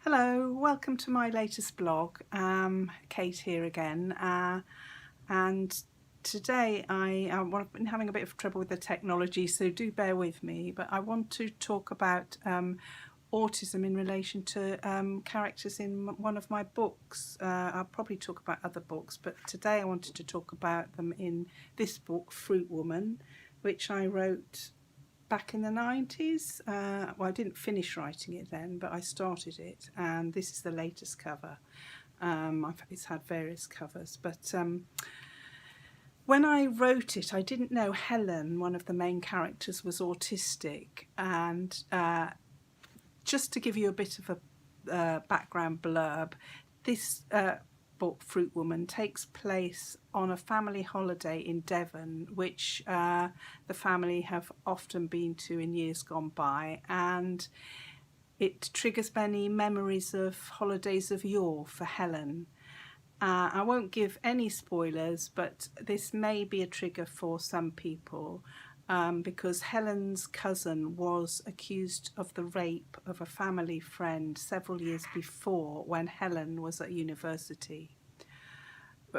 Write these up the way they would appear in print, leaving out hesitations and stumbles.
Hello, welcome to my latest blog. Kate here again, and today I've been having a bit of trouble with the technology, so do bear with me, but I want to talk about autism in relation to characters in one of my books. I'll probably talk about other books, but today I wanted to talk about them in this book, Fruit Woman, which I wrote back in the 90s. Well, I didn't finish writing it then, but I started it, and this is the latest cover. It's had various covers, but when I wrote it, I didn't know Helen, one of the main characters, was autistic. And just to give you a bit of a background blurb, this book, Fruit Woman, takes place on a family holiday in Devon, which the family have often been to in years gone by, and it triggers many memories of holidays of yore for Helen. I won't give any spoilers, but this may be a trigger for some people, because Helen's cousin was accused of the rape of a family friend several years before, when Helen was at university.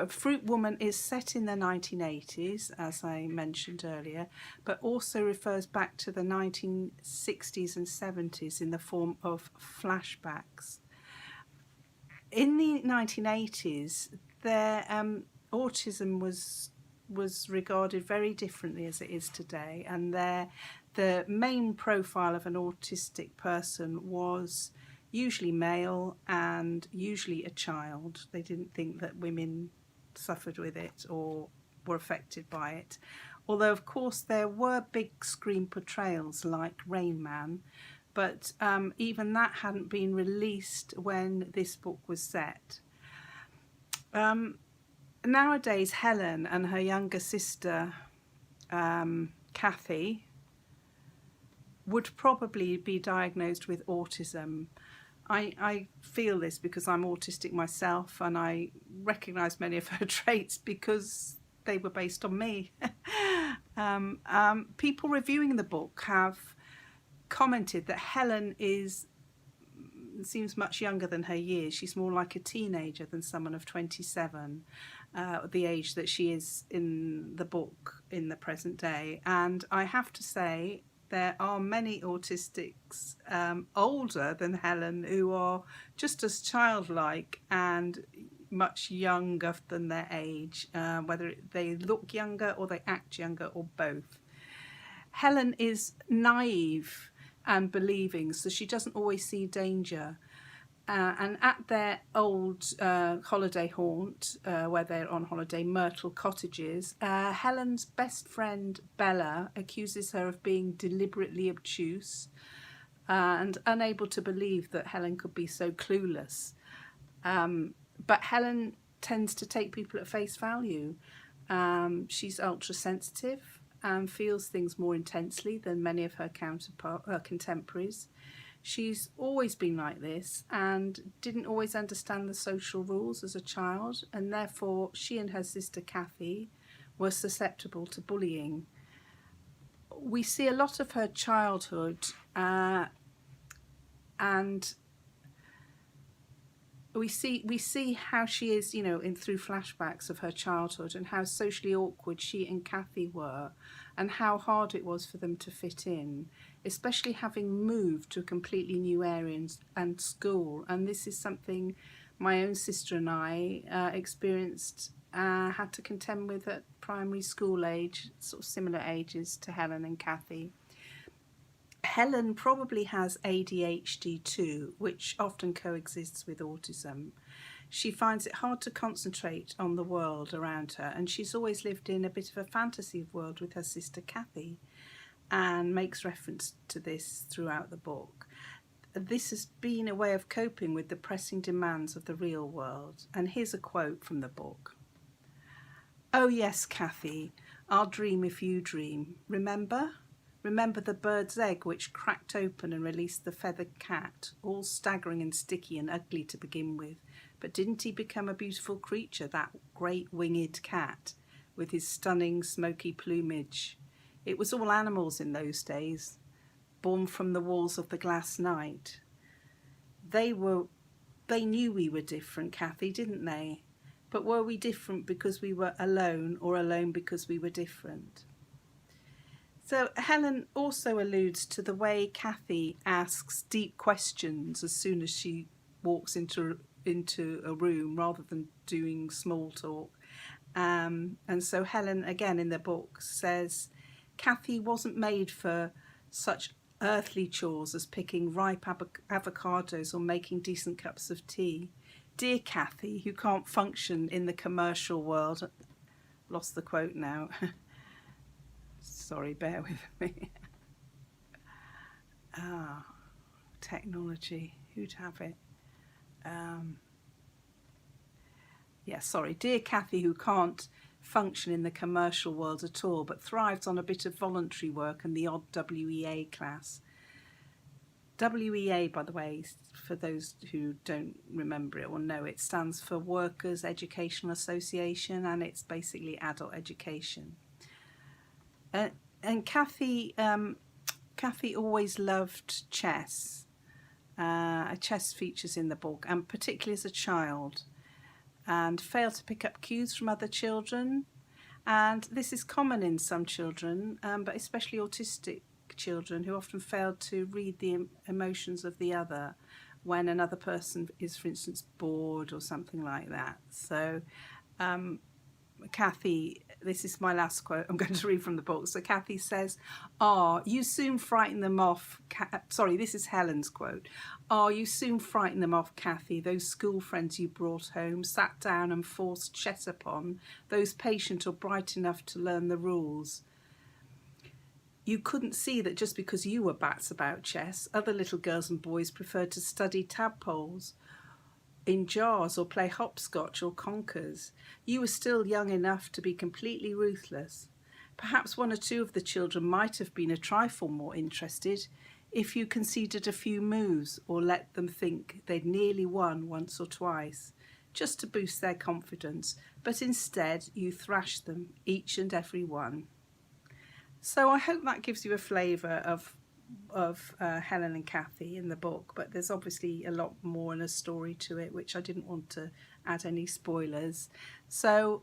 Fruit Woman is set in the 1980s, as I mentioned earlier, but also refers back to the 1960s and 70s in the form of flashbacks. In the 1980s, their autism was regarded very differently as it is today, and the main profile of an autistic person was usually male and usually a child. They didn't think that women suffered with it or were affected by it, although of course there were big screen portrayals like Rain Man, but even that hadn't been released when this book was set. Nowadays, Helen and her younger sister, Cathy, would probably be diagnosed with autism. I feel this because I'm autistic myself, and I recognise many of her traits because they were based on me. People reviewing the book have commented that Helen seems much younger than her years. She's more like a teenager than someone of 27, the age that she is in the book in the present day. And I have to say, there are many autistics older than Helen who are just as childlike and much younger than their age, whether they look younger or they act younger or both. Helen is naive and believing, so she doesn't always see danger. And at their old holiday haunt, where they're on holiday, Myrtle Cottages, Helen's best friend Bella accuses her of being deliberately obtuse and unable to believe that Helen could be so clueless. But Helen tends to take people at face value. She's ultra sensitive and feels things more intensely than many of her contemporaries. She's always been like this and didn't always understand the social rules as a child, and therefore she and her sister Cathy were susceptible to bullying. We see a lot of her childhood, and we see how she is, through flashbacks of her childhood, and how socially awkward she and Cathy were, and how hard it was for them to fit in, especially having moved to a completely new area and school. And this is something my own sister and I experienced, had to contend with at primary school age, sort of similar ages to Helen and Cathy. Helen probably has ADHD too, which often coexists with autism. She finds it hard to concentrate on the world around her, and she's always lived in a bit of a fantasy world with her sister Cathy, and makes reference to this throughout the book. This has been a way of coping with the pressing demands of the real world. And here's a quote from the book. "Oh yes, Cathy, I'll dream if you dream. Remember the bird's egg which cracked open and released the feathered cat, all staggering and sticky and ugly to begin with. But didn't he become a beautiful creature, that great winged cat, with his stunning smoky plumage? It was all animals in those days, born from the walls of the glass night. They were they knew we were different, Cathy, didn't they? But were we different because we were alone, or alone because we were different? So Helen also alludes to the way Cathy asks deep questions as soon as she walks into a room, rather than doing small talk. And so Helen, again in the book, says Cathy wasn't made for such earthly chores as picking ripe avocados or making decent cups of tea. Dear Cathy, who can't function in the commercial world. Lost the quote now. Sorry, bear with me. Technology, who'd have it? Sorry. Dear Cathy, who can't function in the commercial world at all, but thrives on a bit of voluntary work and the odd WEA class. WEA, by the way, for those who don't remember it or know it, stands for Workers' Educational Association, and it's basically adult education. And Cathy always loved chess. Chess features in the book, and particularly as a child, and failed to pick up cues from other children. And this is common in some children, but especially autistic children, who often fail to read the emotions of the other when another person is, for instance, bored or something like that. So Cathy, this is my last quote I'm going to read from the book. So Cathy says, you soon frighten them off. Sorry, this is Helen's quote. You soon frighten them off, Cathy, those school friends you brought home, sat down and forced chess upon, those patient or bright enough to learn the rules. You couldn't see that just because you were bats about chess, other little girls and boys preferred to study tadpoles in jars or play hopscotch or conkers. You were still young enough to be completely ruthless. Perhaps one or two of the children might have been a trifle more interested if you conceded a few moves or let them think they'd nearly won once or twice, just to boost their confidence, but instead you thrashed them, each and every one. So I hope that gives you a flavour of Helen and Cathy in the book, but there's obviously a lot more in a story to it, which I didn't want to add any spoilers. So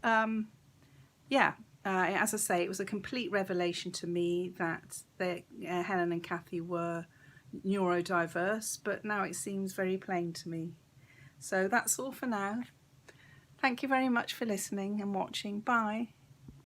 as I say, it was a complete revelation to me that Helen and Cathy were neurodiverse, but now it seems very plain to me. So that's all for now. Thank you very much for listening and watching. Bye.